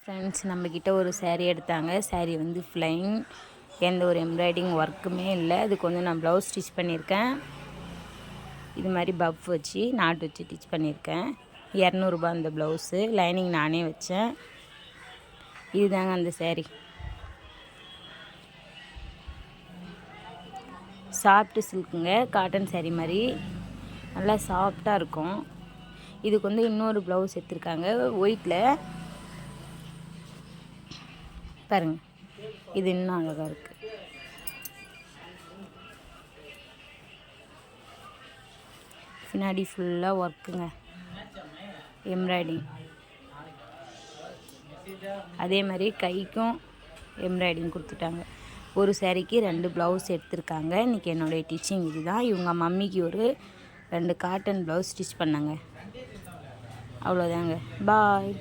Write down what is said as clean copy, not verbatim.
Friends, நம்மக்கிட்ட ஒரு சேரீ எடுத்தாங்க. சேரீ வந்து ஃப்ளைன், எந்த ஒரு எம்ப்ராய்டிங் ஒர்க்குமே இல்லை. அதுக்கு வந்து நான் ப்ளவுஸ் ஸ்டிச் பண்ணியிருக்கேன். இது மாதிரி பஃப் வச்சு நாட் வச்சு ஸ்டிச் பண்ணியிருக்கேன். 200 ரூபாய் அந்த ப்ளவுஸு. லைனிங் நானே வச்சேன். இதுதாங்க அந்த சேரீ. சாஃப்ட் சில்க்குங்க, காட்டன் சேரீ மாதிரி நல்லா சாஃப்டாக இருக்கும். இதுக்கு வந்து இன்னொரு ப்ளவுஸ் எடுத்துருக்காங்க ஒயிட்டில். பாருங்க, இது இன்னும் அழகாக இருக்குது. பின்னாடி ஃபுல்லாக ஒர்க்குங்க, எம்ப்ராய்டிங். அதே மாதிரி கைக்கும் எம்ப்ராய்டிங் கொடுத்துட்டாங்க. ஒரு சேரீக்கு 2 ப்ளவுஸ் எடுத்திருக்காங்க. இன்றைக்கி என்னுடைய டீச்சிங் இதுதான். இவங்க மம்மிக்கு ஒரு 2 காட்டன் ப்ளவுஸ் ஸ்டிச் பண்ணாங்க. அவ்வளோதாங்க. பாய்.